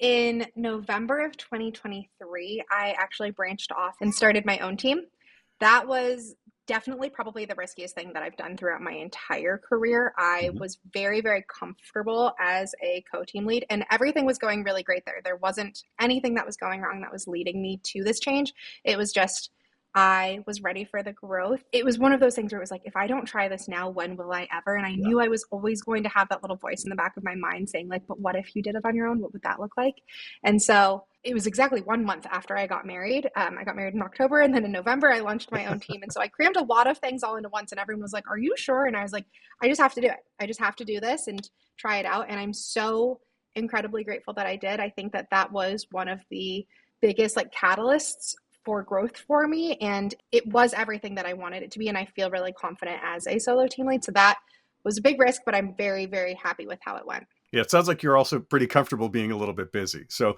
in November of 2023, I actually branched off and started my own team. That was definitely probably the riskiest thing that I've done throughout my entire career. I was very, very comfortable as a co-team lead, and everything was going really great there. There wasn't anything that was going wrong that was leading me to this change. It was just I was ready for the growth. It was one of those things where it was like, if I don't try this now, when will I ever? And I knew I was always going to have that little voice in the back of my mind saying like, but what if you did it on your own? What would that look like? And so it was exactly 1 month after I got married. I got married in October, and then in November, I launched my own team. And so I crammed a lot of things all into once, and everyone was like, are you sure? And I was like, I just have to do it. I just have to do this and try it out. And I'm so incredibly grateful that I did. I think that that was one of the biggest like catalysts for growth for me. And it was everything that I wanted it to be. And I feel really confident as a solo team lead. So that was a big risk, but I'm very, very happy with how it went. Yeah, it sounds like you're also pretty comfortable being a little bit busy. So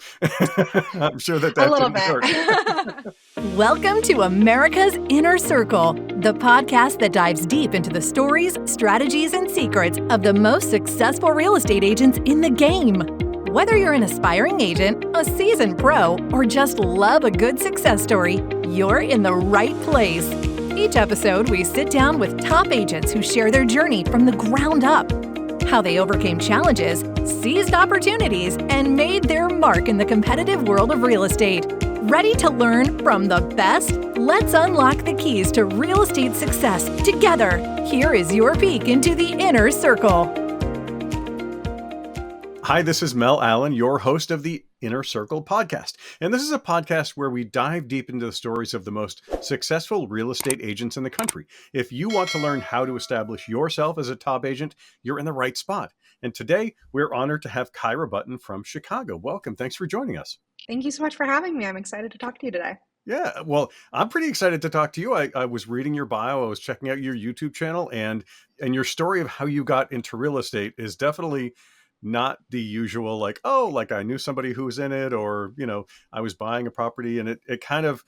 I'm sure that a little didn't bit. hurt. Welcome to America's Inner Circle, the podcast that dives deep into the stories, strategies, and secrets of the most successful real estate agents in the game. Whether you're an aspiring agent, a seasoned pro, or just love a good success story, you're in the right place. Each episode, we sit down with top agents who share their journey from the ground up, how they overcame challenges, seized opportunities, and made their mark in the competitive world of real estate. Ready to learn from the best? Let's unlock the keys to real estate success together. Here is your peek into the Inner Circle. Hi, this is Mel Allen, your host of the Inner Circle podcast. And this is a podcast where we dive deep into the stories of the most successful real estate agents in the country. If you want to learn how to establish yourself as a top agent, you're in the right spot. And today, we're honored to have Kyra Button from Chicago. Welcome. Thanks for joining us. Thank you so much for having me. I'm excited to talk to you today. Yeah, well, I'm pretty excited to talk to you. I was reading your bio, I was checking out your YouTube channel, and your story of how you got into real estate is definitely not the usual, like, oh, like I knew somebody who was in it, or, I was buying a property, and it kind of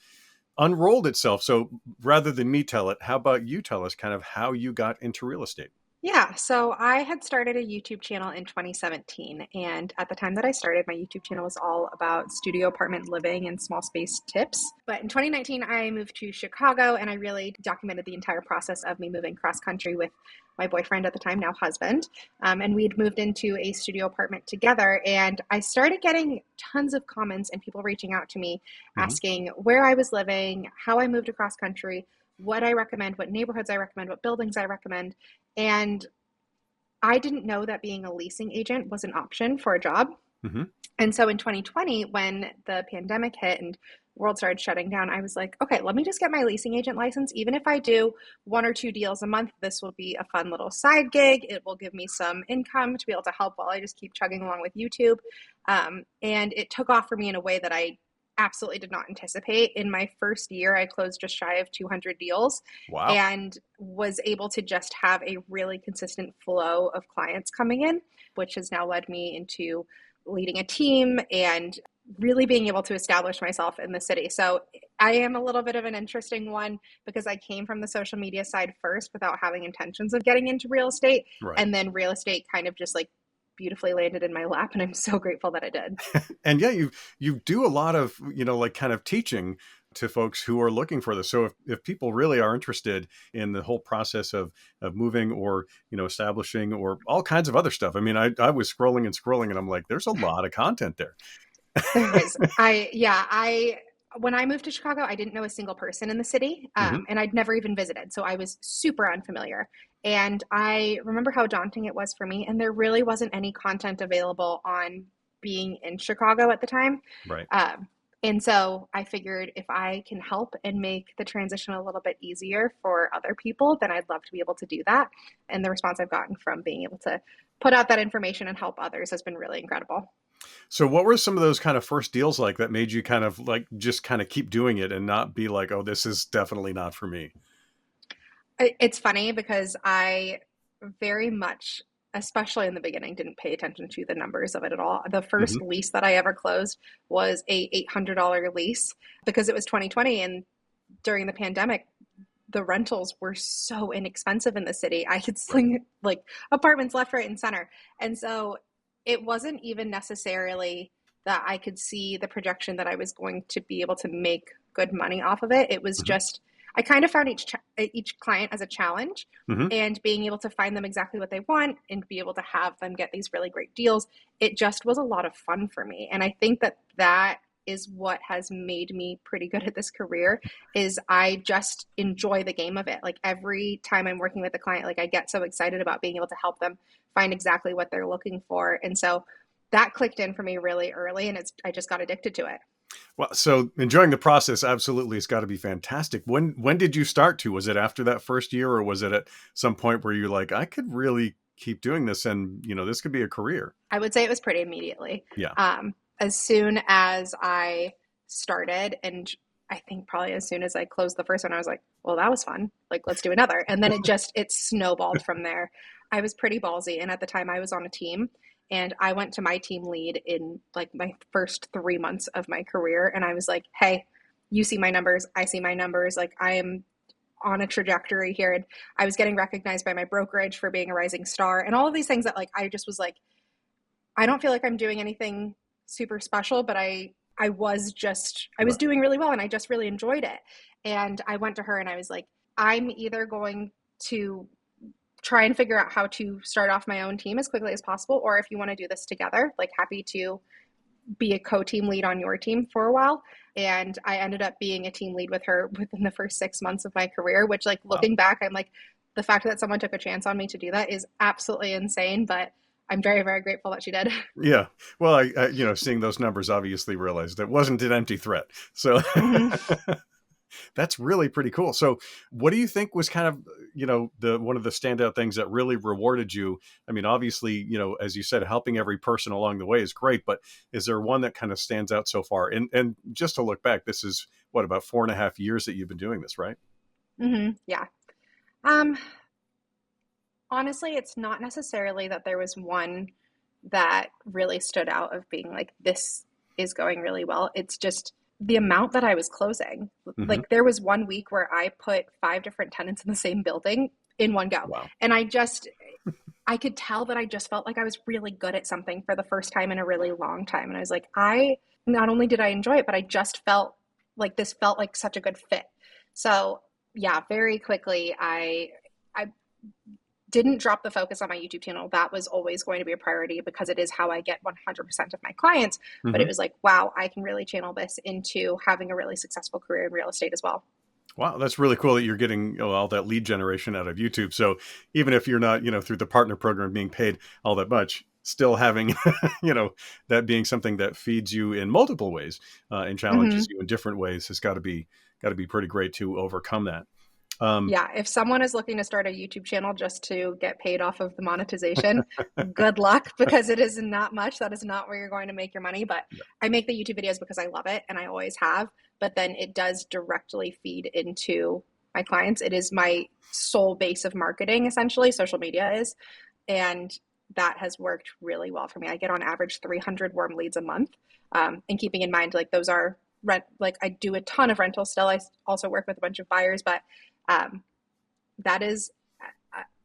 unrolled itself. So rather than me tell it, how about you tell us kind of how you got into real estate? Yeah, so I had started a YouTube channel in 2017. And at the time that I started, my YouTube channel was all about studio apartment living and small space tips. But in 2019, I moved to Chicago, and I really documented the entire process of me moving cross country with my boyfriend at the time, now husband. And we'd moved into a studio apartment together. And I started getting tons of comments and people reaching out to me asking where I was living, how I moved across country, what I recommend, what neighborhoods I recommend, what buildings I recommend. And I didn't know that being a leasing agent was an option for a job. And so in 2020, when the pandemic hit and the world started shutting down, I was like, okay, let me just get my leasing agent license. Even if I do 1 or 2 deals a month, this will be a fun little side gig. It will give me some income to be able to help while I just keep chugging along with YouTube. And it took off for me in a way that I absolutely did not anticipate. In my first year, I closed just shy of 200 deals. Wow. And was able to just have a really consistent flow of clients coming in, which has now led me into leading a team and really being able to establish myself in the city. So I am a little bit of an interesting one because I came from the social media side first without having intentions of getting into real estate. Right. And then real estate kind of just like beautifully landed in my lap, and I'm so grateful that I did. And yeah, you do a lot of, like kind of teaching to folks who are looking for this. So if people really are interested in the whole process of moving or, establishing or all kinds of other stuff. I mean, I was scrolling and I'm like, there's a lot of content there. There is. When I moved to Chicago, I didn't know a single person in the city, and I'd never even visited. So I was super unfamiliar. And I remember how daunting it was for me. And there really wasn't any content available on being in Chicago at the time. Right. And so I figured if I can help and make the transition a little bit easier for other people, then I'd love to be able to do that. And the response I've gotten from being able to put out that information and help others has been really incredible. So what were some of those kind of first deals like that made you kind of like just kind of keep doing it and not be like, oh, this is definitely not for me? It's funny because I very much, especially in the beginning, didn't pay attention to the numbers of it at all. The first lease that I ever closed was a $800 lease because it was 2020, and during the pandemic, the rentals were so inexpensive in the city. I could sling like apartments left, right, and center. And so it wasn't even necessarily that I could see the projection that I was going to be able to make good money off of it. It was Mm-hmm. just, I kind of found each client as a challenge, Mm-hmm. and being able to find them exactly what they want and be able to have them get these really great deals. It just was a lot of fun for me. And I think that that is what has made me pretty good at this career, is I just enjoy the game of it. Like every time I'm working with a client, like I get so excited about being able to help them find exactly what they're looking for. And so that clicked in for me really early, and I just got addicted to it. Well, so enjoying the process absolutely has got to be fantastic. When did you start to? Was it after that first year, or was it at some point where you're like, I could really keep doing this, and this could be a career? I would say it was pretty immediately. Yeah. As soon as I started, and I think probably as soon as I closed the first one, I was like, well, that was fun. Like, let's do another. And then it snowballed from there. I was pretty ballsy. And at the time I was on a team, and I went to my team lead in like my first 3 months of my career. And I was like, hey, you see my numbers. I see my numbers. Like, I am on a trajectory here. And I was getting recognized by my brokerage for being a rising star and all of these things that like, I just was like, I don't feel like I'm doing anything super special, but I was doing really well, and I just really enjoyed it. And I went to her and I was like, I'm either going to try and figure out how to start off my own team as quickly as possible, or if you want to do this together, like happy to be a co-team lead on your team for a while. And I ended up being a team lead with her within the first 6 months of my career, which like looking back, I'm like, the fact that someone took a chance on me to do that is absolutely insane, but I'm very, very grateful that she did. Yeah. Well, I seeing those numbers, obviously realized it wasn't an empty threat. So Mm-hmm. that's really pretty cool. So what do you think was kind of, one of the standout things that really rewarded you? I mean, obviously, as you said, helping every person along the way is great, but is there one that kind of stands out so far? And just to look back, this is what, about 4.5 years that you've been doing this, right? Mm-hmm. Yeah. Honestly, it's not necessarily that there was one that really stood out of being like, this is going really well. It's just the amount that I was closing. Mm-hmm. Like there was one week where I put 5 different tenants in the same building in one go. Wow. And I could tell that I just felt like I was really good at something for the first time in a really long time. And I was like, not only did I enjoy it, but I just felt like this felt like such a good fit. So yeah, very quickly, I didn't drop the focus on my YouTube channel. That was always going to be a priority because it is how I get 100% of my clients. Mm-hmm. But it was like, wow, I can really channel this into having a really successful career in real estate as well. Wow, that's really cool that you're getting all that lead generation out of YouTube. So even if you're not, through the partner program being paid all that much, still having, that being something that feeds you in multiple ways and challenges you in different ways has got to be pretty great to overcome that. Yeah, if someone is looking to start a YouTube channel just to get paid off of the monetization, good luck, because it is not much. That is not where you're going to make your money. But yeah. I make the YouTube videos because I love it, and I always have. But then it does directly feed into my clients. It is my sole base of marketing, essentially. Social media is. And that has worked really well for me. I get on average 300 warm leads a month. And keeping in mind, like those are rent, like I do a ton of rentals still. I also work with a bunch of buyers, but that is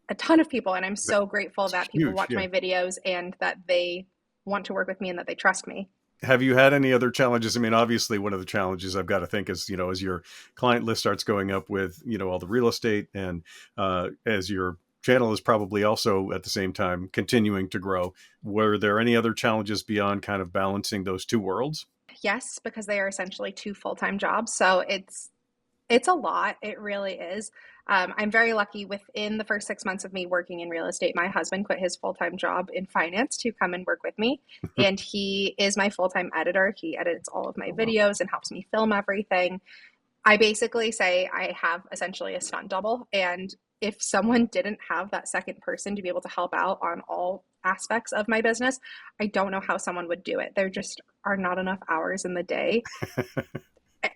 a ton of people. And I'm so grateful that people watch my videos and that they want to work with me and that they trust me. Have you had any other challenges? I mean, obviously one of the challenges I've got to think is, as your client list starts going up with, all the real estate and as your channel is probably also at the same time continuing to grow, were there any other challenges beyond kind of balancing those two worlds? Yes, because they are essentially 2 full-time jobs. So it's a lot. It really is. I'm very lucky. Within the first 6 months of me working in real estate, my husband quit his full-time job in finance to come and work with me. And he is my full-time editor. He edits all of my videos and helps me film everything. I basically say I have essentially a stunt double. And if someone didn't have that second person to be able to help out on all aspects of my business, I don't know how someone would do it. There just are not enough hours in the day.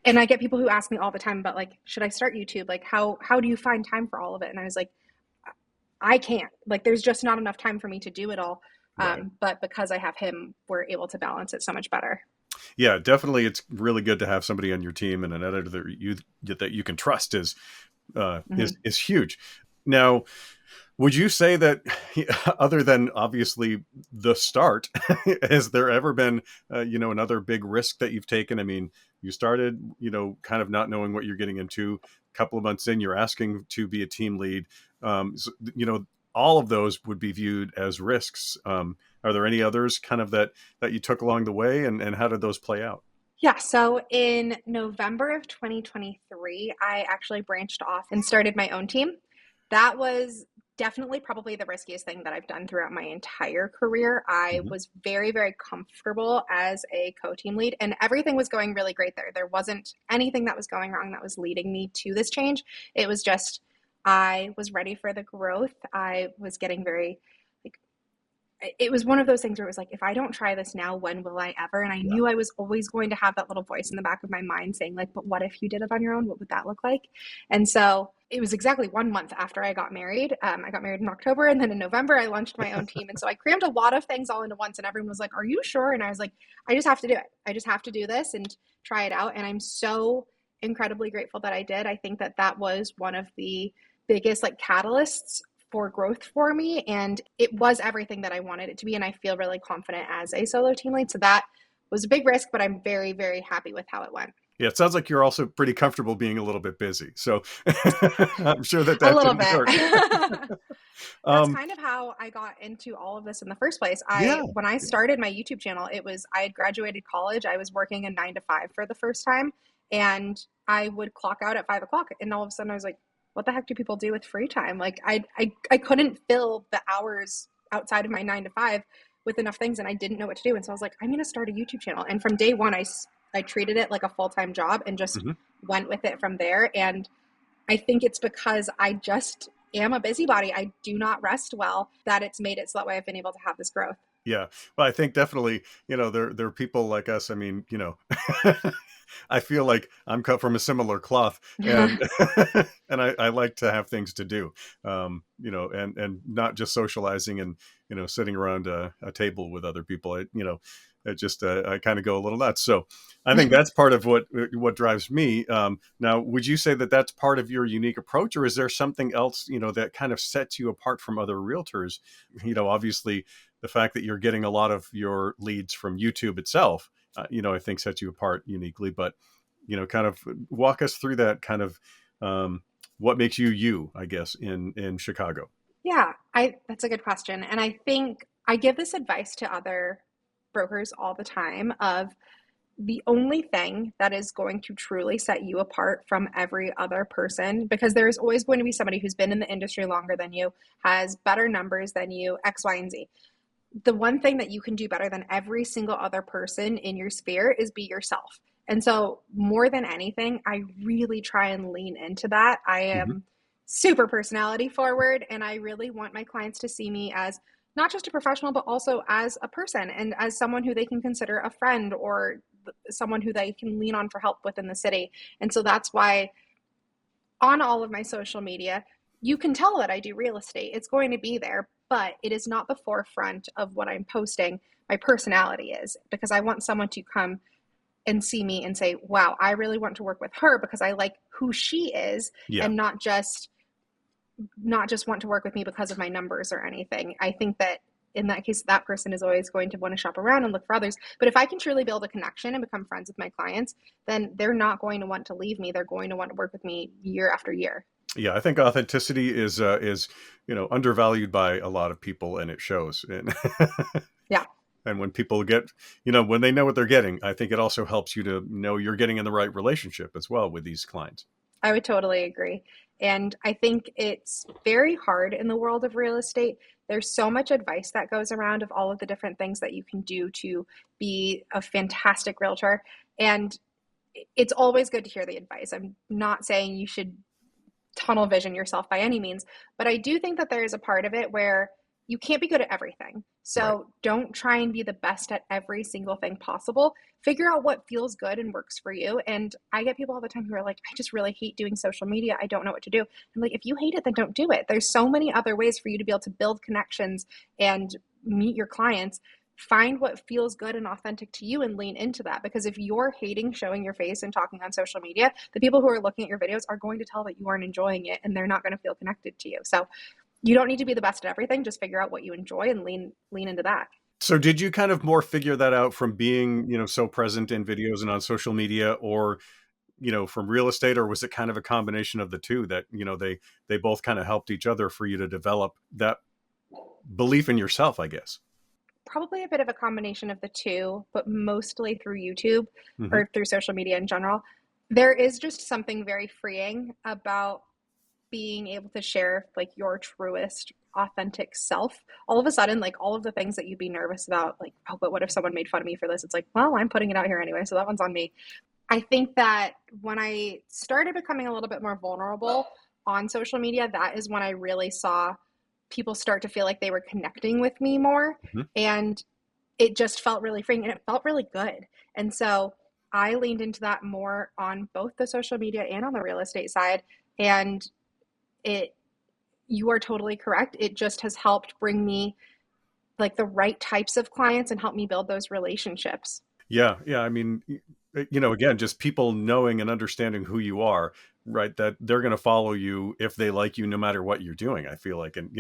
And I get people who ask me all the time about like, should I start YouTube? Like, how do you find time for all of it? And I was like, I can't. Like, there's just not enough time for me to do it all. Right. But because I have him, we're able to balance it so much better. Yeah, definitely. It's really good to have somebody on your team, and an editor that you can trust is huge. Now, Would you say that, other than obviously the start, has there ever been, another big risk that you've taken? I mean, you started, kind of not knowing what you're getting into. A couple of months in, you're asking to be a team lead. So, all of those would be viewed as risks. Are there any others kind of that you took along the way, and how did those play out? Yeah, so in November of 2023, I actually branched off and started my own team. That was definitely probably the riskiest thing that I've done throughout my entire career. I Mhm. was very, very comfortable as a co-team lead, and everything was going really great there. There wasn't anything that was going wrong that was leading me to this change. It was just I was ready for the growth. I was getting very like it was one of those things where it was like, if I don't try this now, when will I ever? And I Yeah. knew I was always going to have that little voice in the back of my mind saying, like, but what if you did it on your own? What would that look like? And so it was exactly 1 month after I got married. I got married in October, and then in November, I launched my own team. And so I crammed a lot of things all into once, and everyone was like, are you sure? And I was like, I just have to do it. I just have to do this and try it out. And I'm so incredibly grateful that I did. I think that that was one of the biggest like catalysts for growth for me, and it was everything that I wanted it to be, and I feel really confident as a solo team lead. So that was a big risk, but I'm very, very happy with how it went. Yeah, it sounds like you're also pretty comfortable being a little bit busy. So I'm sure that A that little didn't bit. hurt. That's Um, kind of how I got into all of this in the first place. I yeah. When I started my YouTube channel, it was I had graduated college. I was working a 9 to 5 for the first time, and I would clock out at 5 o'clock. And all of a sudden, I was like, "What the heck do people do with free time?" Like I couldn't fill the hours outside of my 9 to 5 with enough things, and I didn't know what to do. And so I was like, "I'm going to start a YouTube channel." And from day one, I treated it like a full-time job and just Mhm. went with it from there. And I think it's because I just am a busybody. I do not rest well that it's made it so that way I've been able to have this growth. Yeah. Well, I think definitely, there are people like us. I mean, I feel like I'm cut from a similar cloth, and and I like to have things to do, and not just socializing and sitting around a table with other people. It just I kind of go a little nuts. So I think that's part of what drives me. Now, would you say that that's part of your unique approach, or is there something else that kind of sets you apart from other realtors? Obviously, the fact that you're getting a lot of your leads from YouTube itself, I think sets you apart uniquely. But kind of walk us through that kind of what makes you you, I guess, in Chicago. Yeah, I that's a good question. And I think I give this advice to other brokers all the time of the only thing that is going to truly set you apart from every other person, because there is always going to be somebody who's been in the industry longer than you, has better numbers than you, X, Y, and Z. The one thing that you can do better than every single other person in your sphere is be yourself. And so, more than anything, I really try and lean into that. I Hmm. am super personality forward, and I really want my clients to see me as not just a professional, but also as a person and as someone who they can consider a friend or someone who they can lean on for help within the city. And so, that's why on all of my social media, you can tell that I do real estate. It's going to be there, but it is not the forefront of what I'm posting. My personality is, because I want someone to come and see me and say, wow, I really want to work with her because I like who she is, Yeah. and not just want to work with me because of my numbers or anything. I think that in that case, that person is always going to want to shop around and look for others. But if I can truly build a connection and become friends with my clients, then they're not going to want to leave me. They're going to want to work with me year after year. Yeah, I think authenticity is undervalued by a lot of people, and it shows. And Yeah. and when people get when they know what they're getting, I think it also helps you to know you're getting in the right relationship as well with these clients. I would totally agree. And I think it's very hard in the world of real estate. There's so much advice that goes around of all of the different things that you can do to be a fantastic realtor. And it's always good to hear the advice. I'm not saying you should tunnel vision yourself by any means, but I do think that there is a part of it where you can't be good at everything. Right. So don't try and be the best at every single thing possible. Figure out what feels good and works for you. And I get people all the time who are like, I just really hate doing social media. I don't know what to do. I'm like, if you hate it, then don't do it. There's so many other ways for you to be able to build connections and meet your clients. Find what feels good and authentic to you and lean into that. Because if you're hating showing your face and talking on social media, the people who are looking at your videos are going to tell that you aren't enjoying it, and they're not going to feel connected to you. So you don't need to be the best at everything. Just figure out what you enjoy and lean into that. So did you kind of more figure that out from being, so present in videos and on social media, or, from real estate, or was it kind of a combination of the two that, they both kind of helped each other for you to develop that belief in yourself, I guess? Probably a bit of a combination of the two, but mostly through YouTube or through social media in general. There is just something very freeing about being able to share like your truest, authentic self. All of a sudden, like all of the things that you'd be nervous about, like, oh, but what if someone made fun of me for this? It's like, well, I'm putting it out here anyway, so that one's on me. I think that when I started becoming a little bit more vulnerable on social media, that is when I really saw people start to feel like they were connecting with me more. And it just felt really freeing and it felt really good. And so I leaned into that more on both the social media and on the real estate side. And you are totally correct. It just has helped bring me like the right types of clients and help me build those relationships. Yeah. Yeah. I mean, again, just people knowing and understanding who you are, right? That they're going to follow you if they like you, no matter what you're doing, I feel like. And,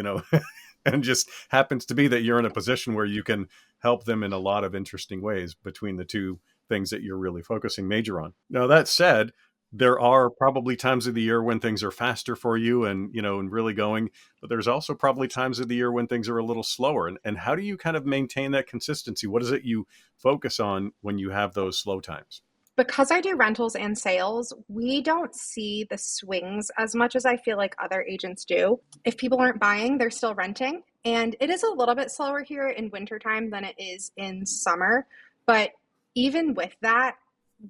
and just happens to be that you're in a position where you can help them in a lot of interesting ways between the two things that you're really focusing major on. Now, that said, there are probably times of the year when things are faster for you and, and really going, but there's also probably times of the year when things are a little slower. And how do you kind of maintain that consistency? What is it you focus on when you have those slow times? Because I do rentals and sales, we don't see the swings as much as I feel like other agents do. If people aren't buying, they're still renting. And it is a little bit slower here in wintertime than it is in summer. But even with that,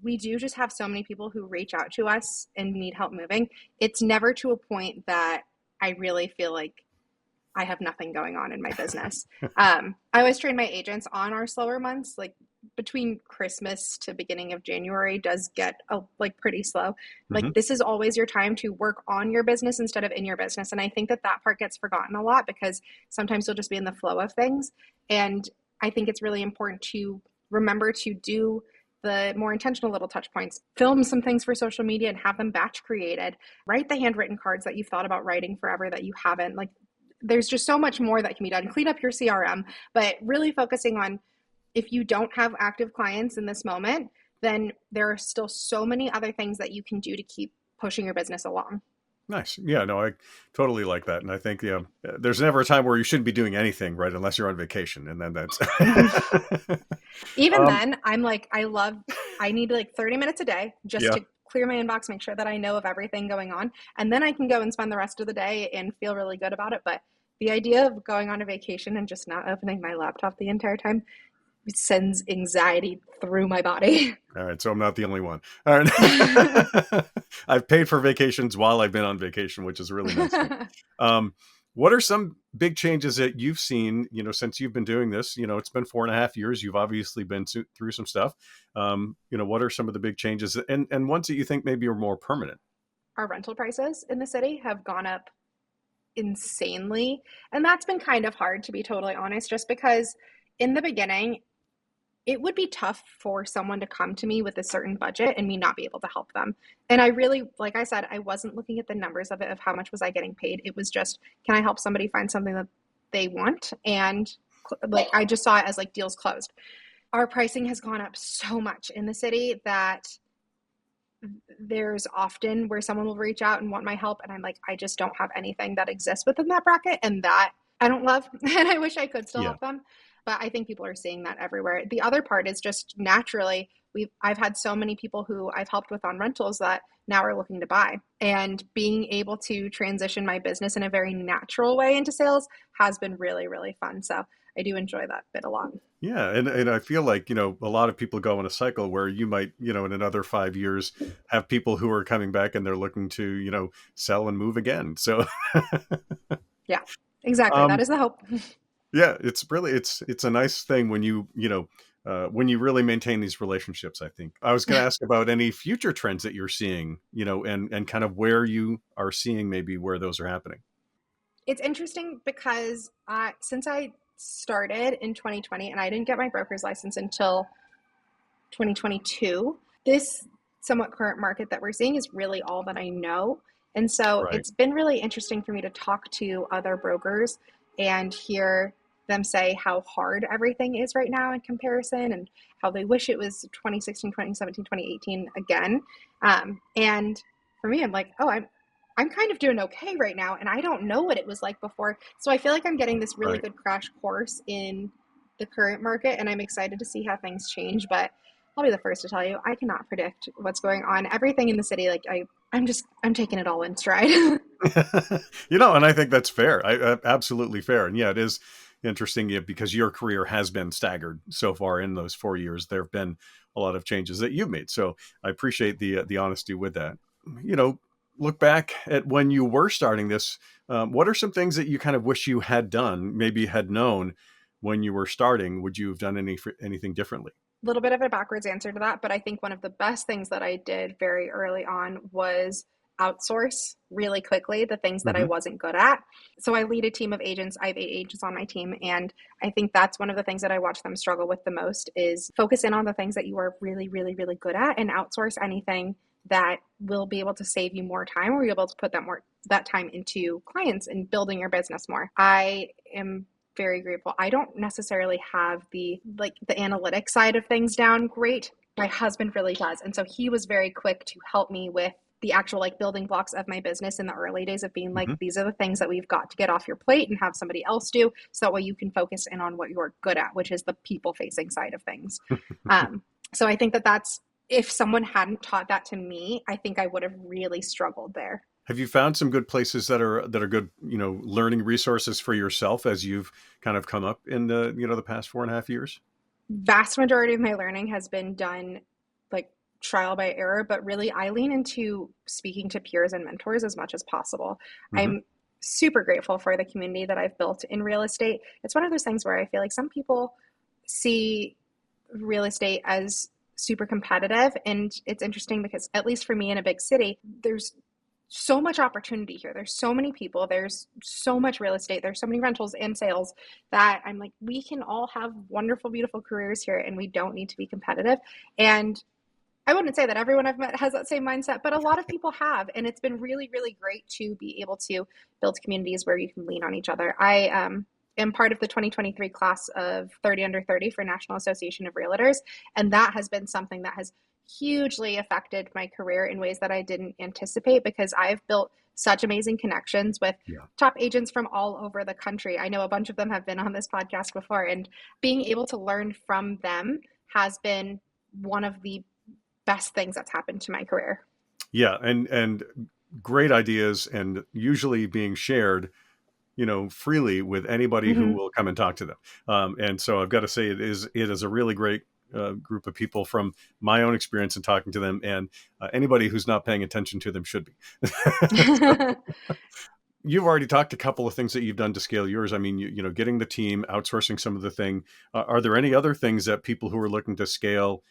we do just have so many people who reach out to us and need help moving. It's never to a point that I really feel like I have nothing going on in my business. I always train my agents on our slower months, like between Christmas to beginning of January does get like pretty slow. Like this is always your time to work on your business instead of in your business. And I think that part gets forgotten a lot because sometimes you'll just be in the flow of things. And I think it's really important to remember to do the more intentional little touch points, film some things for social media and have them batch created, write the handwritten cards that you've thought about writing forever that you haven't. Like there's just so much more that can be done. Clean up your CRM, but really focusing on if you don't have active clients in this moment, then there are still so many other things that you can do to keep pushing your business along. Nice. Yeah, no, I totally like that. And I think, there's never a time where you shouldn't be doing anything, right? Unless you're on vacation. And then that's even then I'm like, I need like 30 minutes a day just to clear my inbox, make sure that I know of everything going on. And then I can go and spend the rest of the day and feel really good about it. But the idea of going on a vacation and just not opening my laptop the entire time sends anxiety through my body. All right. So I'm not the only one. All right. I've paid for vacations while I've been on vacation, which is really nice. What are some big changes that you've seen, since you've been doing this? It's been 4.5 years. You've obviously been through some stuff. What are some of the big changes and ones that you think maybe are more permanent? Our rental prices in the city have gone up insanely. And that's been kind of hard, to be totally honest, just because in the beginning, it would be tough for someone to come to me with a certain budget and me not be able to help them. And I really, like I said, I wasn't looking at the numbers of it, of how much was I getting paid. It was just, can I help somebody find something that they want? And like, I just saw it as like deals closed. Our pricing has gone up so much in the city that there's often where someone will reach out and want my help. And I'm like, I just don't have anything that exists within that bracket. And that I don't love. And I wish I could still help them. But I think people are seeing that everywhere. The other part is just naturally, I've had so many people who I've helped with on rentals that now are looking to buy. And being able to transition my business in a very natural way into sales has been really, really fun. So I do enjoy that bit a lot. Yeah. And I feel like, a lot of people go in a cycle where you might, in another 5 years, have people who are coming back and they're looking to, sell and move again. So yeah, exactly. That is the hope. Yeah, it's a nice thing when you really maintain these relationships, I think. I was going to ask about any future trends that you're seeing, and kind of where you are seeing maybe where those are happening. It's interesting because since I started in 2020 and I didn't get my broker's license until 2022, this somewhat current market that we're seeing is really all that I know. And so Right. it's been really interesting for me to talk to other brokers and hear them say how hard everything is right now in comparison and how they wish it was 2016, 2017, 2018 again. And for me, I'm like, oh, I'm kind of doing okay right now, and I don't know what it was like before. So I feel like I'm getting this really Right. good crash course in the current market, and I'm excited to see how things change. But I'll be the first to tell you, I cannot predict what's going on. Everything in the city, like I'm taking it all in stride. And I think that's fair. Absolutely fair. And yeah, it is interesting because your career has been staggered so far in those 4 years. There have been a lot of changes that you've made. So I appreciate the honesty with that. You know, look back at when you were starting this. What are some things that you kind of wish you had done, maybe had known when you were starting? Would you have done anything differently? Little bit of a backwards answer to that, but I think one of the best things that I did very early on was outsource really quickly the things that I Hmm. wasn't good at. So I lead a team of agents. I have 8 agents on my team, and I think that's one of the things that I watch them struggle with the most is focus in on the things that you are really, really, really good at and outsource anything that will be able to save you more time or you're able to put that time into clients and building your business more. I am very grateful. I don't necessarily have the analytic side of things down great. My husband really does. And so he was very quick to help me with the actual like building blocks of my business in the early days of being like, Hmm. these are the things that we've got to get off your plate and have somebody else do. So that way you can focus in on what you're good at, which is the people facing side of things. So I think that's, if someone hadn't taught that to me, I think I would have really struggled there. Have you found some good places that are good, learning resources for yourself as you've kind of come up in the past 4.5 years? Vast majority of my learning has been done like trial by error, but really I lean into speaking to peers and mentors as much as possible. Hmm. I'm super grateful for the community that I've built in real estate. It's one of those things where I feel like some people see real estate as super competitive, and it's interesting because at least for me in a big city, there's so much opportunity here. There's so many people, there's so much real estate, there's so many rentals and sales that I'm like, we can all have wonderful, beautiful careers here and we don't need to be competitive. And I wouldn't say that everyone I've met has that same mindset, but a lot of people have. And it's been really, really great to be able to build communities where you can lean on each other. I am part of the 2023 class of 30 under 30 for National Association of Realtors. And that has been something that has hugely affected my career in ways that I didn't anticipate because I've built such amazing connections with Yeah. top agents from all over the country. I know a bunch of them have been on this podcast before, and being able to learn from them has been one of the best things that's happened to my career. Yeah. And great ideas and usually being shared, freely with anybody who Mm-hmm. will come and talk to them. And so I've got to say it is a really great group of people from my own experience in talking to them, and anybody who's not paying attention to them should be. So you've already talked a couple of things that you've done to scale yours. I mean, getting the team, outsourcing some of the thing. Are there any other things that people who are looking to scale,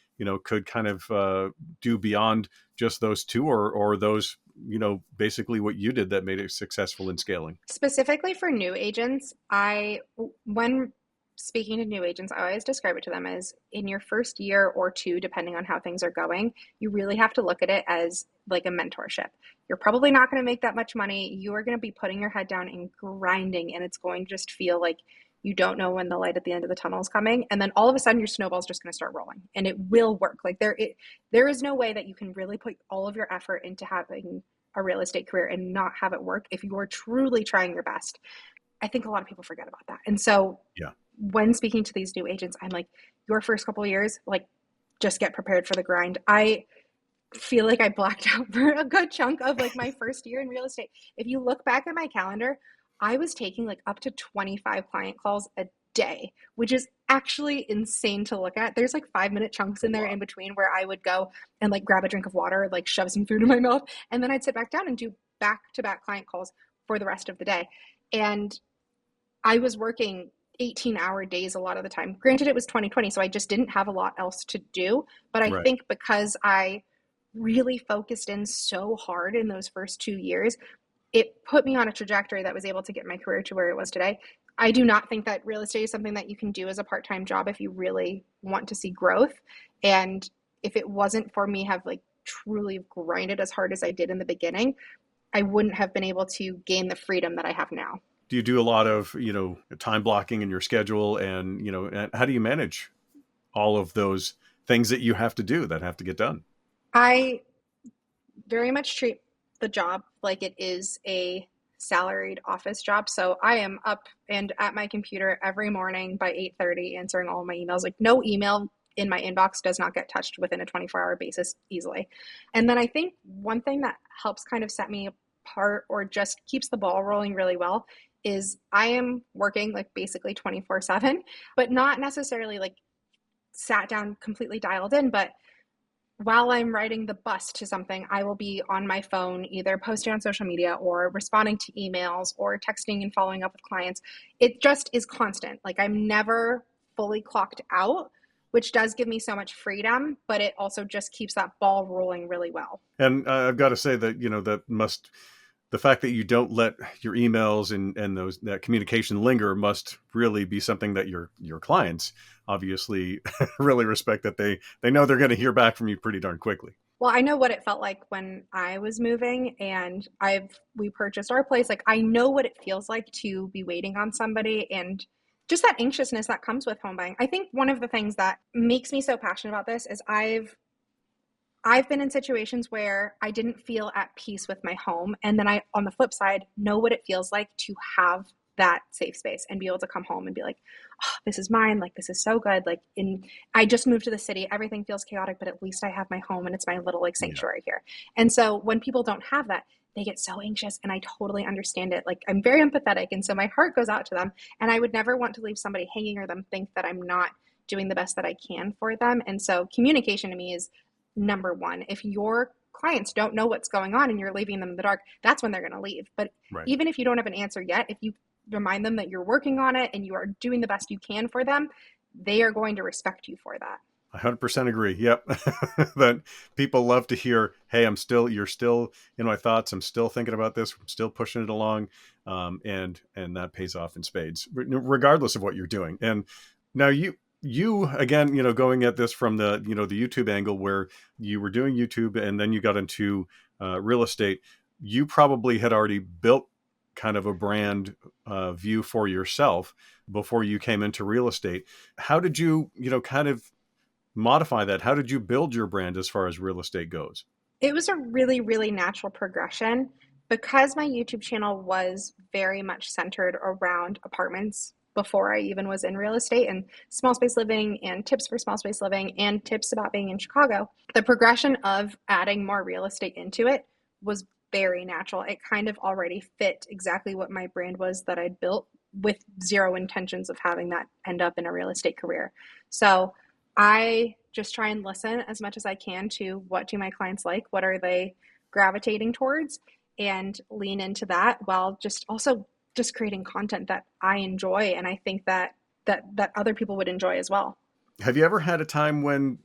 could kind of do beyond just those two, or those, basically what you did that made it successful in scaling? Specifically for new agents, when speaking to new agents, I always describe it to them as in your first year or two, depending on how things are going, you really have to look at it as like a mentorship. You're probably not going to make that much money. You are going to be putting your head down and grinding, and it's going to just feel like you don't know when the light at the end of the tunnel is coming. And then all of a sudden, your snowball's just going to start rolling, and it will work. Like there is no way that you can really put all of your effort into having a real estate career and not have it work if you are truly trying your best. I think a lot of people forget about that. And so Yeah. when speaking to these new agents, I'm like, your first couple of years, like just get prepared for the grind. I feel like I blacked out for a good chunk of like my first year in real estate. If you look back at my calendar, I was taking like up to 25 client calls a day, which is actually insane to look at. There's like 5-minute chunks in there Wow. in between where I would go and like grab a drink of water, like shove some food in my mouth, and then I'd sit back down and do back to back client calls for the rest of the day. And I was working 18-hour days a lot of the time. Granted, it was 2020, so I just didn't have a lot else to do. But I Right. think because I really focused in so hard in those first 2 years, it put me on a trajectory that was able to get my career to where it was today. I do not think that real estate is something that you can do as a part-time job if you really want to see growth. And if it wasn't for me have like truly grinded as hard as I did in the beginning, I wouldn't have been able to gain the freedom that I have now. Do you do a lot of, time blocking in your schedule, and, and how do you manage all of those things that you have to do that have to get done? I very much treat the job like it is a salaried office job. So I am up and at my computer every morning by 8:30 answering all of my emails. Like no email in my inbox does not get touched within a 24-hour basis easily. And then I think one thing that helps kind of set me apart or just keeps the ball rolling really well is I am working like basically 24/7, but not necessarily like sat down completely dialed in, but while I'm riding the bus to something, I will be on my phone, either posting on social media or responding to emails or texting and following up with clients. It just is constant. Like I'm never fully clocked out, which does give me so much freedom, but it also just keeps that ball rolling really well. And I've got to say that, the fact that you don't let your emails and that communication linger must really be something that your clients obviously really respect, that they know they're going to hear back from you pretty darn quickly. Well, I know what it felt like when I was moving and we purchased our place. Like I know what it feels like to be waiting on somebody and just that anxiousness that comes with home buying. I think one of the things that makes me so passionate about this is I've been in situations where I didn't feel at peace with my home. And then I, on the flip side, know what it feels like to have that safe space and be able to come home and be like, oh, this is mine. Like, this is so good. I just moved to the city. Everything feels chaotic, but at least I have my home and it's my little like sanctuary here. And so when people don't have that, they get so anxious, and I totally understand it. Like I'm very empathetic. And so my heart goes out to them, and I would never want to leave somebody hanging or them think that I'm not doing the best that I can for them. And so communication to me is number one. If your clients don't know what's going on and you're leaving them in the dark, that's when they're going to leave. But even if you don't have an answer yet, if you remind them that you're working on it and you are doing the best you can for them, they are going to respect you for that. 100% agree. Yep. That people love to hear, hey, you're still in my thoughts. I'm still thinking about this. I'm still pushing it along. And that pays off in spades, regardless of what you're doing. And now you again, going at this from the, the YouTube angle, where you were doing YouTube and then you got into real estate, you probably had already built kind of a brand view for yourself before you came into real estate. How did you, kind of modify that? How did you build your brand as far as real estate goes? It was a really, really natural progression because my YouTube channel was very much centered around apartments before I even was in real estate and small space living and tips for small space living and tips about being in Chicago. The progression of adding more real estate into it was very natural. It kind of already fit exactly what my brand was that I'd built, with zero intentions of having that end up in a real estate career. So I just try and listen as much as I can to what do my clients like, what are they gravitating towards, and lean into that while just also just creating content that I enjoy and I think that other people would enjoy as well. Have you ever had a time when,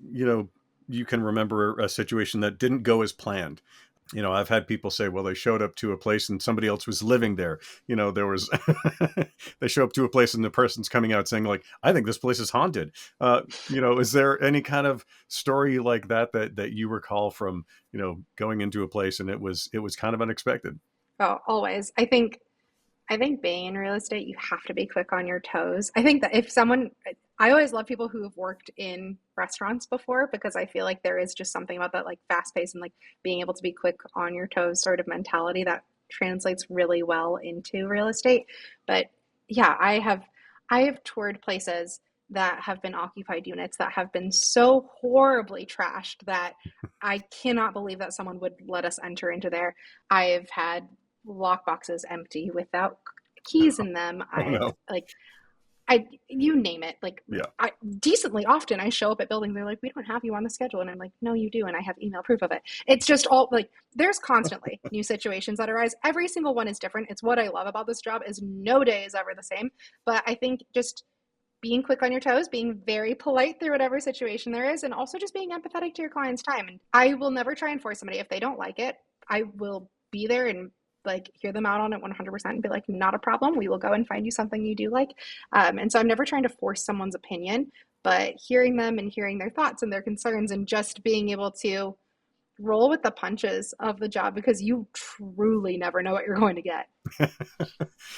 you can remember a situation that didn't go as planned? I've had people say, well, they showed up to a place and somebody else was living there. There was, they show up to a place and the person's coming out saying like, I think this place is haunted. Is there any kind of story like that you recall from, going into a place and it was kind of unexpected? Oh, always. I think being in real estate, you have to be quick on your toes. I think that I always love people who have worked in restaurants before, because I feel like there is just something about that like fast pace and like being able to be quick on your toes sort of mentality that translates really well into real estate. But yeah, I have toured places that have been occupied units that have been so horribly trashed that I cannot believe that someone would let us enter into there. I've had lock boxes empty without keys in them. You name it. I decently often I show up at buildings, they're like, we don't have you on the schedule. And I'm like, no, you do. And I have email proof of it. It's just all like, there's constantly new situations that arise. Every single one is different. It's what I love about this job is no day is ever the same. But I think just being quick on your toes, being very polite through whatever situation there is, and also just being empathetic to your client's time. And I will never try and force somebody. If they don't like it, I will be there and like hear them out on it 100% and be like, not a problem. We will go and find you something you do like. And so I'm never trying to force someone's opinion, but hearing them and hearing their thoughts and their concerns and just being able to roll with the punches of the job because you truly never know what you're going to get.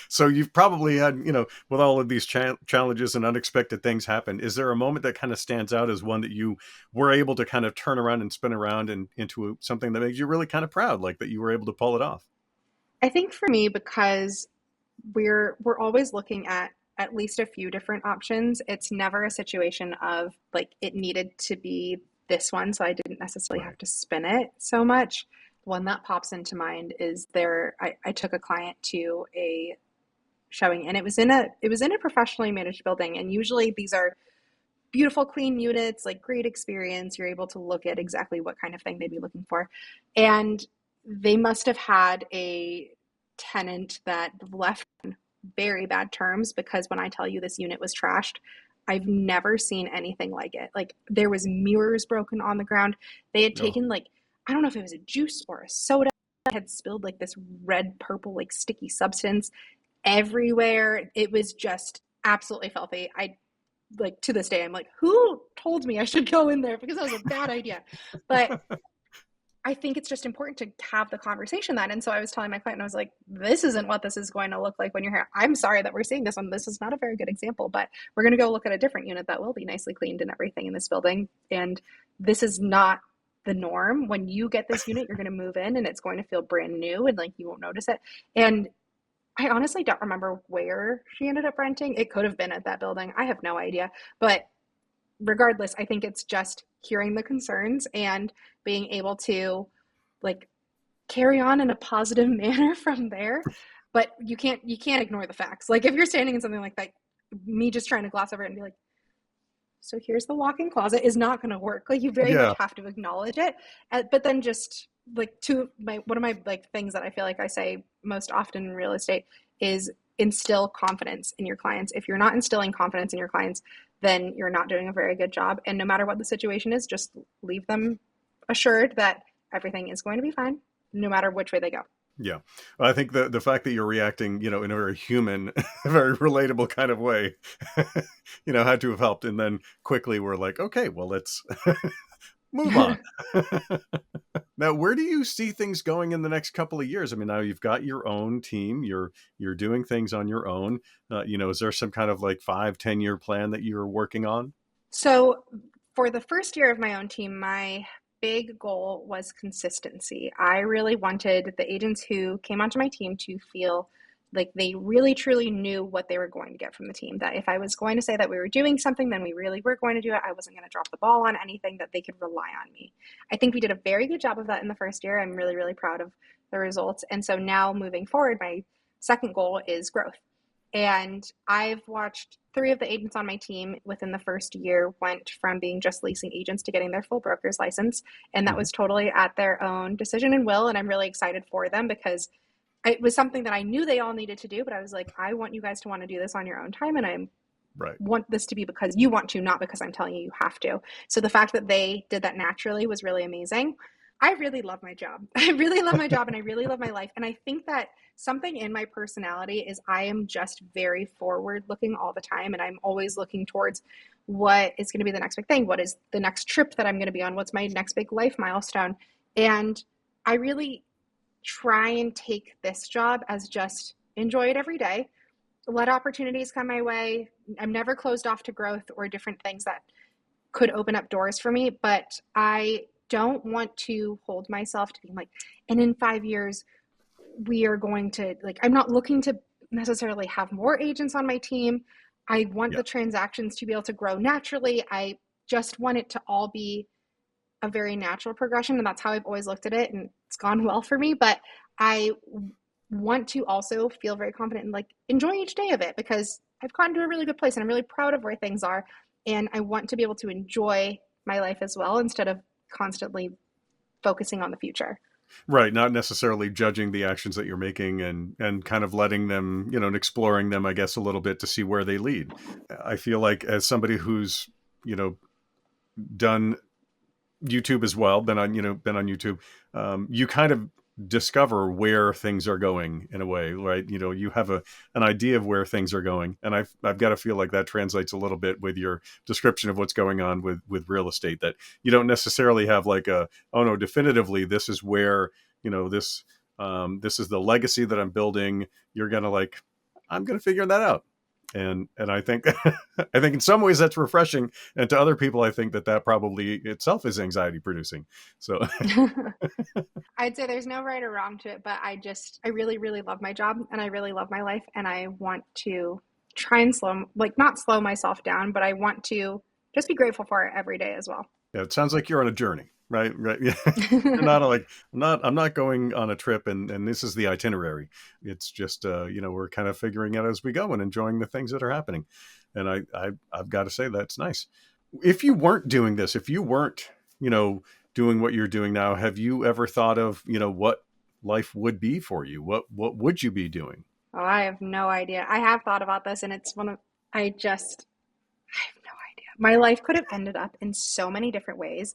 So you've probably had, with all of these challenges and unexpected things happen, is there a moment that kind of stands out as one that you were able to kind of turn around and spin around and into something that makes you really kind of proud, like that you were able to pull it off? I think for me, because we're always looking at least a few different options. It's never a situation of like it needed to be this one, so I didn't necessarily have Right. to spin it so much. One that pops into mind is I took a client to a showing, and it was in a professionally managed building, and usually these are beautiful clean units, like great experience. You're able to look at exactly what kind of thing they'd be looking for. And they must have had a tenant that left on very bad terms, because when I tell you this unit was trashed, I've never seen anything like it. Like there was mirrors broken on the ground. They had No. taken like, I don't know if it was a juice or a soda, had spilled like this red purple like sticky substance everywhere. It was just absolutely filthy. I like to this day I'm like, who told me I should go in there, because that was a bad idea. But I think it's just important to have the conversation then. And so I was telling my client, and I was like, this isn't what this is going to look like when you're here. I'm sorry that we're seeing this one. This is not a very good example, but we're going to go look at a different unit that will be nicely cleaned and everything in this building. And this is not the norm. When you get this unit, you're going to move in and it's going to feel brand new and like you won't notice it. And I honestly don't remember where she ended up renting. It could have been at that building. I have no idea. But regardless, I think it's just hearing the concerns and being able to like carry on in a positive manner from there. But you can't ignore the facts. Like if you're standing in something like that, me just trying to gloss over it and be like, so here's the walk-in closet is not going to work. Like you very much Yeah. have to acknowledge it. But then just like one of my like things that I feel like I say most often in real estate is instill confidence in your clients. If you're not instilling confidence in your clients, then you're not doing a very good job. And no matter what the situation is, just leave them assured that everything is going to be fine, no matter which way they go. Yeah. Well, I think the fact that you're reacting, in a very human, very relatable kind of way, had to have helped. And then quickly we're like, okay, well, let's move on. Now, where do you see things going in the next couple of years? I mean, now you've got your own team, you're doing things on your own. Is there some kind of like 5-10 year plan that you're working on? So for the first year of my own team, my big goal was consistency. I really wanted the agents who came onto my team to feel like they really truly knew what they were going to get from the team. That if I was going to say that we were doing something, then we really were going to do it. I wasn't going to drop the ball on anything, that they could rely on me. I think we did a very good job of that in the first year. I'm really, really proud of the results. And so now moving forward, my second goal is growth. And I've watched 3 of the agents on my team within the first year went from being just leasing agents to getting their full broker's license. And that Mhm. was totally at their own decision and will. And I'm really excited for them, because it was something that I knew they all needed to do. But I was like, I want you guys to want to do this on your own time. And I Right. want this to be because you want to, not because I'm telling you you have to. So the fact that they did that naturally was really amazing. I really love my job. I really love my job and I really love my life. And I think that something in my personality is I am just very forward looking all the time. And I'm always looking towards what is going to be the next big thing. What is the next trip that I'm going to be on? What's my next big life milestone? And I really try and take this job as just enjoy it every day. Let opportunities come my way. I'm never closed off to growth or different things that could open up doors for me, but I don't want to hold myself to being like, and in 5 years, we are going to like, I'm not looking to necessarily have more agents on my team. I want Yeah. the transactions to be able to grow naturally. I just want it to all be a very natural progression. And that's how I've always looked at it. And it's gone well for me. But I want to also feel very confident and like enjoy each day of it, because I've gotten to a really good place and I'm really proud of where things are. And I want to be able to enjoy my life as well, instead of constantly focusing on the future. Right. Not necessarily judging the actions that you're making and kind of letting them, and exploring them, I guess, a little bit to see where they lead. I feel like as somebody who's, done YouTube as well, been on YouTube, you kind of discover where things are going in a way, right? You have an idea of where things are going. And I've got to feel like that translates a little bit with your description of what's going on with real estate, that you don't necessarily have like oh no, definitively, this is where, this is the legacy that I'm building. You're going to I'm going to figure that out. And I think, I think in some ways that's refreshing. And to other people, I think that probably itself is anxiety producing. So I'd say there's no right or wrong to it, but I really, really love my job and I really love my life. And I want to try and not slow myself down, but I want to just be grateful for it every day as well. yeah, it sounds like you're on a journey, right? Right. Yeah. You're not I'm not going on a trip and this is the itinerary. It's just, we're kind of figuring out as we go and enjoying the things that are happening. And I've got to say, that's nice. If you weren't doing this, if you weren't, doing what you're doing now, have you ever thought of, what life would be for you? What would you be doing? Oh, I have no idea. I have thought about this and I have no idea. My life could have ended up in so many different ways.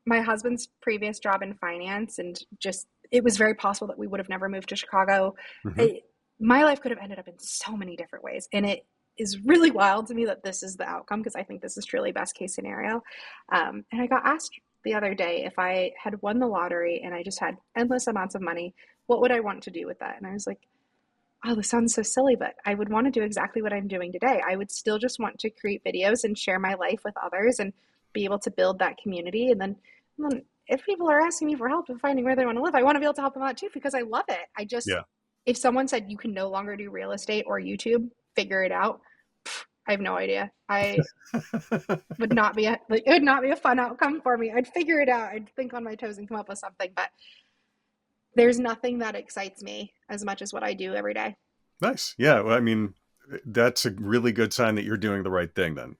My husband's previous job in finance, and just, it was very possible that we would have never moved to Chicago. Mm-hmm. My life could have ended up in so many different ways. And it is really wild to me that this is the outcome, because I think this is truly best case scenario. And I got asked the other day, if I had won the lottery and I just had endless amounts of money, what would I want to do with that? And I was like, oh, this sounds so silly, but I would want to do exactly what I'm doing today. I would still just want to create videos and share my life with others and be able to build that community. And then if people are asking me for help in finding where they want to live, I want to be able to help them out too, because I love it. Yeah. If someone said you can no longer do real estate or YouTube, figure it out, I have no idea. I would not be it would not be a fun outcome for me. I'd figure it out. I'd think on my toes and come up with something, but there's nothing that excites me as much as what I do every day. Nice. Yeah. Well, I mean, that's a really good sign that you're doing the right thing then,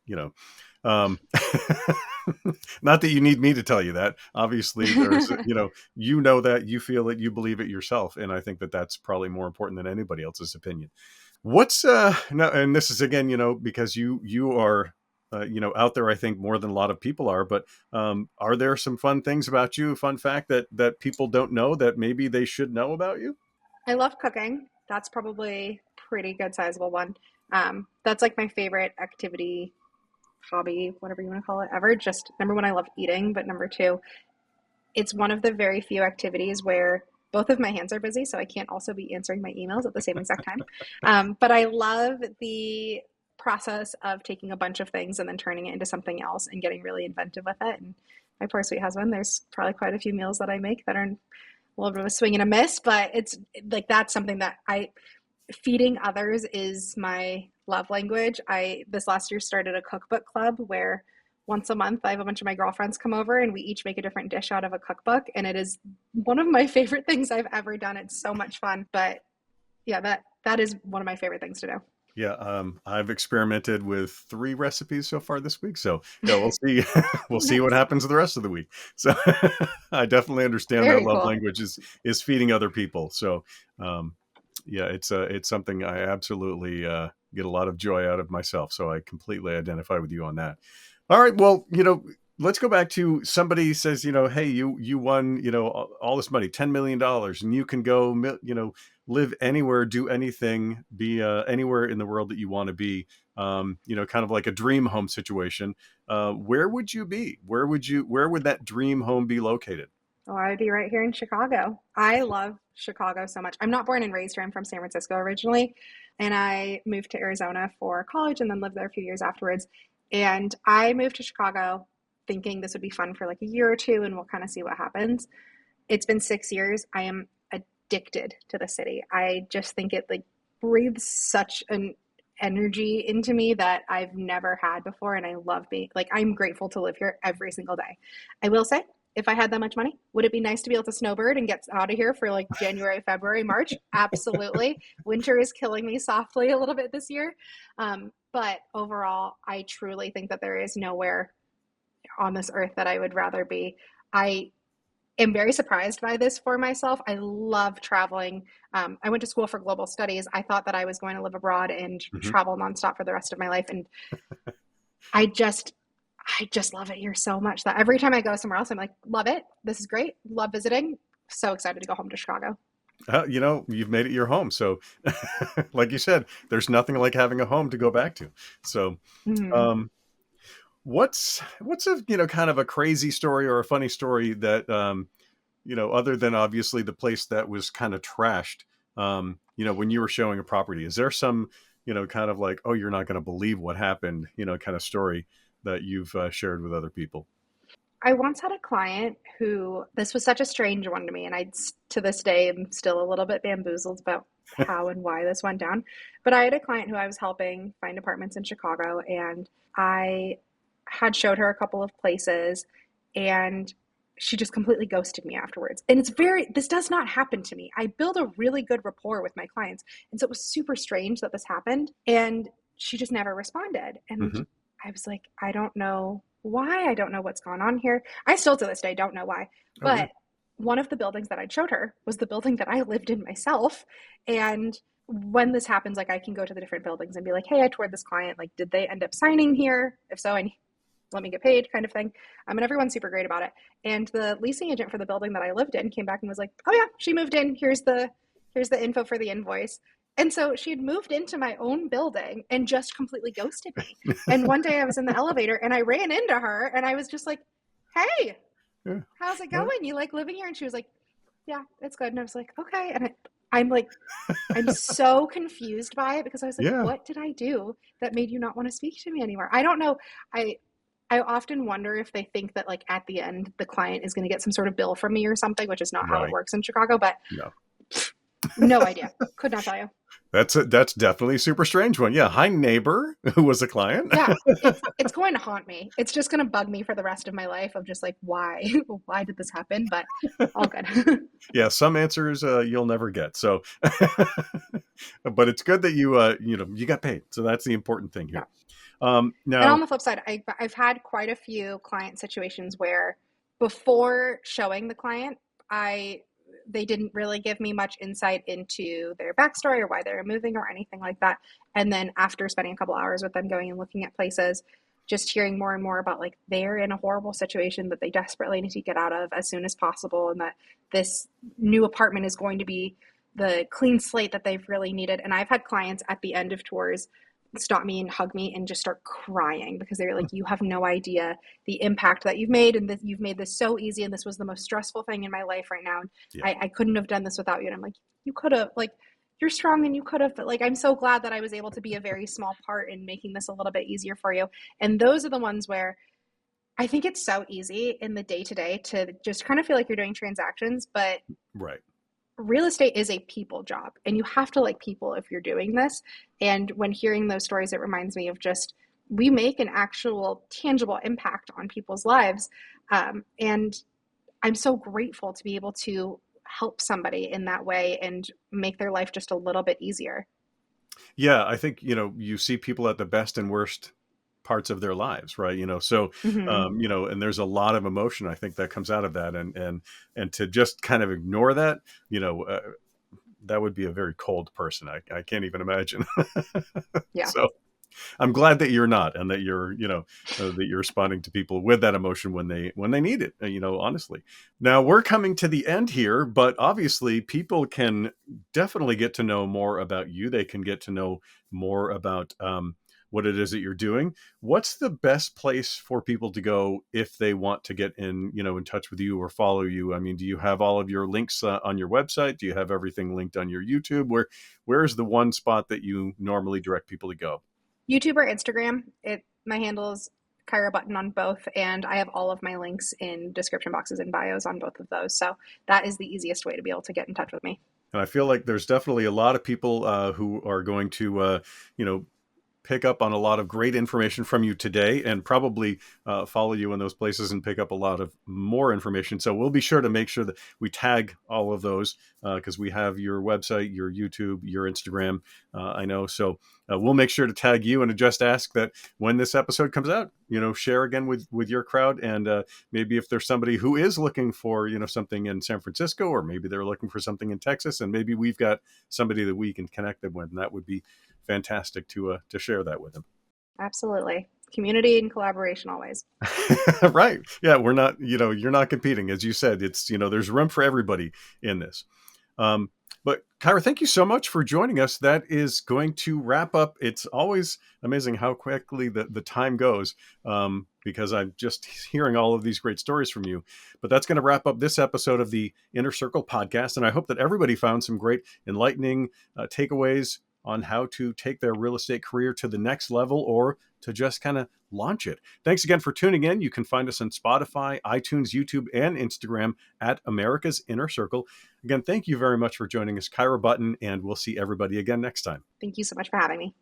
not that you need me to tell you that. Obviously there's, that you feel it, you believe it yourself. And I think that that's probably more important than anybody else's opinion. What's now, and this is again, because you are, out there, I think more than a lot of people are, but are there some fun things about you, a fun fact that people don't know that maybe they should know about you? I love cooking. That's probably pretty good sizable one. That's like my favorite activity, hobby, whatever you want to call it, ever. Just number one, I love eating, but number two, it's one of the very few activities where both of my hands are busy, so I can't also be answering my emails at the same exact time. But I love the process of taking a bunch of things and then turning it into something else and getting really inventive with it. And my poor sweet husband, there's probably quite a few meals that I make that are a little bit of a swing and a miss, but it's like, that's something that feeding others is my love language. This last year started a cookbook club where once a month I have a bunch of my girlfriends come over and we each make a different dish out of a cookbook. And it is one of my favorite things I've ever done. It's so much fun. But yeah, that is one of my favorite things to do. Yeah, I've experimented with 3 recipes so far this week. So yeah, we'll see. We'll see what happens the rest of the week. So I definitely understand Very that love cool. language is feeding other people. So yeah, it's something I absolutely get a lot of joy out of myself. So I completely identify with you on that. All right, well, let's go back to somebody says, hey, you won, all this money, $10 million, and you can go, live anywhere, do anything, be anywhere in the world that you want to be, kind of like a dream home situation. Where would you be? Where would that dream home be located? Oh, I would be right here in Chicago. I love Chicago so much. I'm not born and raised here. I'm from San Francisco originally, and I moved to Arizona for college and then lived there a few years afterwards. And I moved to Chicago thinking this would be fun for like a year or two and we'll kind of see what happens. It's been 6 years. I am addicted to the city. I just think it like breathes such an energy into me that I've never had before. And I love being like, I'm grateful to live here every single day. I will say, if I had that much money, would it be nice to be able to snowbird and get out of here for like January, February, March? Absolutely. Winter is killing me softly a little bit this year. But overall, I truly think that there is nowhere on this earth that I would rather be. I am very surprised by this for myself. I love traveling. I went to school for global studies. I thought that I was going to live abroad and travel nonstop for the rest of my life. And I just love it here so much that every time I go somewhere else, I'm like, love it. This is great. Love visiting. So excited to go home to Chicago. You've made it your home. So like you said, there's nothing like having a home to go back to. So, Mhm. um, what's a, kind of a crazy story or a funny story that, other than obviously the place that was kind of trashed, when you were showing a property, is there some, kind of like, oh, you're not going to believe what happened, kind of story that you've shared with other people? I once had a client who, this was such a strange one to me, and to this day am still a little bit bamboozled about how and why this went down. But I had a client who I was helping find apartments in Chicago, and I had showed her a couple of places, and she just completely ghosted me afterwards. And this does not happen to me. I build a really good rapport with my clients. And so it was super strange that this happened. And she just never responded. And Hmm. I was like, I don't know why. I don't know what's gone on here. I still to this day don't know why. Oh, really? But one of the buildings that I'd showed her was the building that I lived in myself. And when this happens, like I can go to the different buildings and be like, hey, I toured this client. Like, did they end up signing here? If so, let me get paid kind of thing. And everyone's super great about it. And the leasing agent for the building that I lived in came back and was like, oh yeah, she moved in. Here's the info for the invoice. And so she had moved into my own building and just completely ghosted me. And one day I was in the elevator and I ran into her and I was just like, hey, Yeah. how's it Yeah. going? You like living here? And she was like, yeah, it's good. And I was like, okay. And I'm like, I'm so confused by it because I was like, Yeah. what did I do that made you not want to speak to me anymore? I don't know. I I often wonder if they think that like at the end the client is going to get some sort of bill from me or something, which is not how it Right. works in Chicago, but No. no idea. Could not tell you. That's definitely a super strange one. Yeah. Hi, neighbor, who was a client. Yeah, it's going to haunt me. It's just going to bug me for the rest of my life of just like why why did this happen? But all good. Yeah, some answers you'll never get. So, but it's good that you got paid. So that's the important thing Yeah. here. And Now, on the flip side, I've had quite a few client situations where before showing the client, I they didn't really give me much insight into their backstory or why they were moving or anything like that. And then after spending a couple hours with them going and looking at places, just hearing more and more about like they're in a horrible situation that they desperately need to get out of as soon as possible, and that this new apartment is going to be the clean slate that they've really needed. And I've had clients at the end of tours stop me and hug me and just start crying because they're like, you have no idea the impact that you've made, and that you've made this so easy, and this was the most stressful thing in my life right now, and yeah, I couldn't have done this without you. And I'm like, you could have, like, you're strong and you could have, but like I'm so glad that I was able to be a very small part in making this a little bit easier for you. And those are the ones where I think it's so easy in the day to day to just kind of feel like you're doing transactions, but right. real estate is a people job and you have to like people if you're doing this. And when hearing those stories, it reminds me of just we make an actual tangible impact on people's lives. And I'm so grateful to be able to help somebody in that way and make their life just a little bit easier. Yeah, I think, you see people at the best and worst parts of their lives, right? So, Mm-hmm. and there's a lot of emotion I think that comes out of that, and to just kind of ignore that, that would be a very cold person. I can't even imagine. Yeah. So, I'm glad that you're not, and that that you're responding to people with that emotion when they need it. Honestly. Now we're coming to the end here, but obviously people can definitely get to know more about you. They can get to know more about what it is that you're doing. What's the best place for people to go if they want to get in touch with you or follow you? I mean, do you have all of your links on your website? Do you have everything linked on your YouTube? Where is the one spot that you normally direct people to go? YouTube or Instagram. My handle is Kyra Button on both, and I have all of my links in description boxes and bios on both of those. So that is the easiest way to be able to get in touch with me. And I feel like there's definitely a lot of people who are going to, you know, pick up on a lot of great information from you today, and probably follow you in those places and pick up a lot of more information. So we'll be sure to make sure that we tag all of those, because we have your website, your YouTube, your Instagram, I know. So we'll make sure to tag you and just ask that when this episode comes out, share again with your crowd. And maybe if there's somebody who is looking for, something in San Francisco, or maybe they're looking for something in Texas, and maybe we've got somebody that we can connect them with, and that would be fantastic to share that with them. Absolutely. community and collaboration always. Right. Yeah, we're not, you're not competing. As you said, it's, there's room for everybody in this. But Kyra, thank you so much for joining us. That is going to wrap up. It's always amazing how quickly the time goes, because I'm just hearing all of these great stories from you. But that's going to wrap up this episode of the Inner Circle podcast. And I hope that everybody found some great enlightening takeaways on how to take their real estate career to the next level, or to just kind of launch it. Thanks again for tuning in. You can find us on Spotify, iTunes, YouTube, and Instagram at America's Inner Circle. Again, thank you very much for joining us, Kyra Button, and we'll see everybody again next time. Thank you so much for having me.